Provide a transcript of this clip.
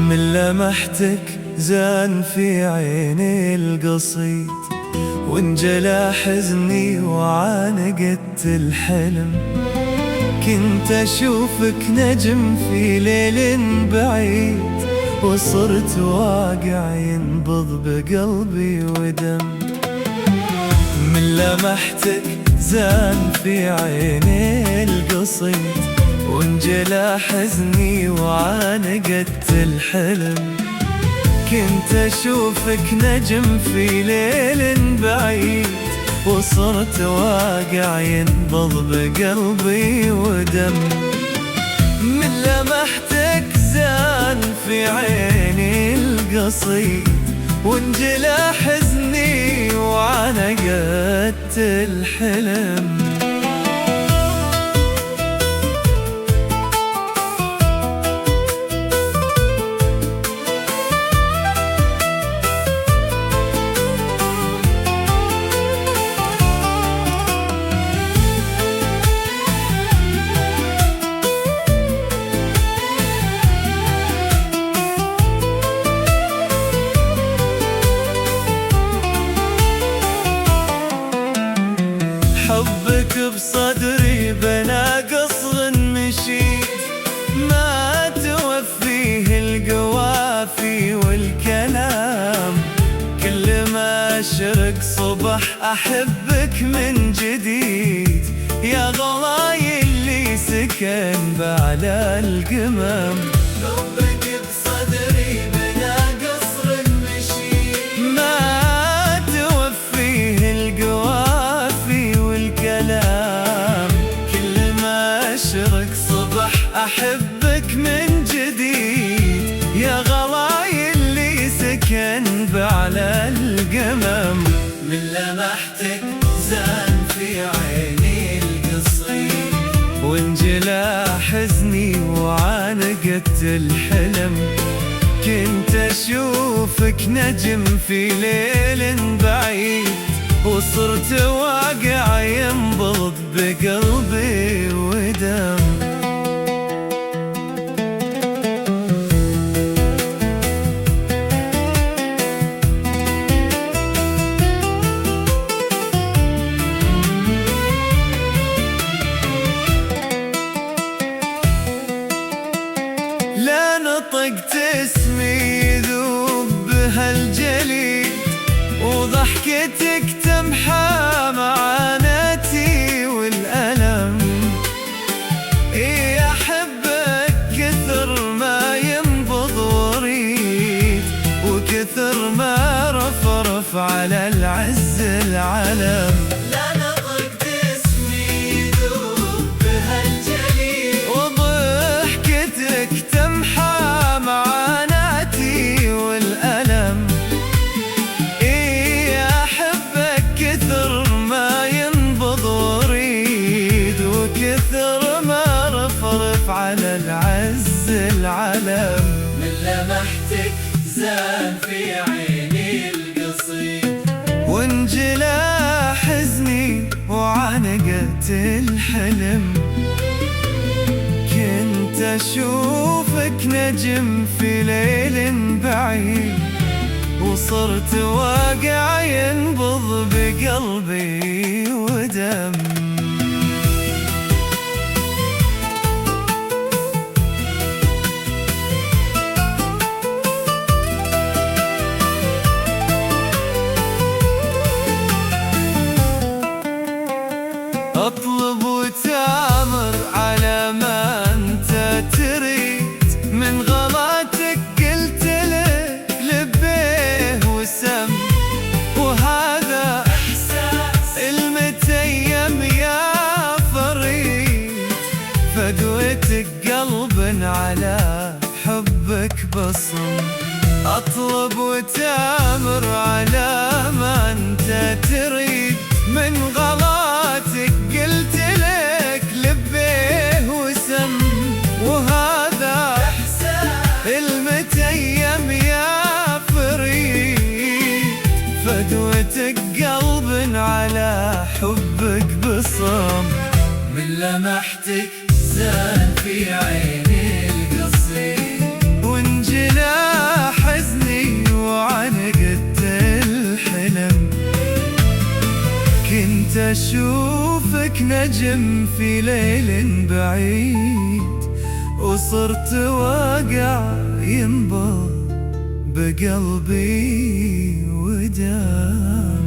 من لمحتك زان في عيني القصيد، وانجلى حزني وعانقت الحلم. كنت أشوفك نجم في ليل بعيد، وصرت واقع ينبض بقلبي ودم. من لمحتك زان في عيني القصيد، وانجلى حزني وعانقت الحلم. كنت أشوفك نجم في ليل بعيد، وصرت واقع ينبض بقلبي ودم. من لمحتك زان في عيني القصيد، وانجلى حزني وعانقت الحلم. حبك بصدري بنا قصر مشيت، ما توفيه القوافي والكلام. كل ما أشرق صبح أحبك من جديد، يا غلاي اللي سكن بعلى القمم. حبك بصدري بنا قصر مشيت، ما توفيه القوافي والكلام. كل ما أشرق صبح أحبك من جديد، يا غلاي اللي سكن بعلى القمم. من لمحتك زان في عيني القصيد، وانجلى حزني وعانقت الحلم. كنت أشوفك نجم في ليل بعيد، وصرت واقع ينبض بقلبي ودم. لا نطقت اسمي يذوب بهالجليد، وضحكتك تمحى معاناتي والألم. إيه أحبك كثر ما ينبض وريد، وكثر ما رفرف على العز العلم. على العز العلم. من لمحتك زان في عيني القصيد، وانجلى حزني وعانقت الحلم. كنت أشوفك نجم في ليل بعيد، وصرت واقع ينبض بقلبي ودم. أطلب وتامر على ما أنت تريد، من غلاتك قلت لك لبيه وسم. وهذا إحساس المتيم يا فريد، فقوتك قلب على حبك بصم. أطلب وتامر على ما أنت تريد، من غلاتك قلت لك لبيه وسم. وهذا إحساس المتيم يا فريد، فدوتك قلب على حبك بصم. من لمحتك زان في عيني القصيد، وانجلى أشوفك نجم في ليل بعيد، وصرت واقع ينبض بقلبي ودام.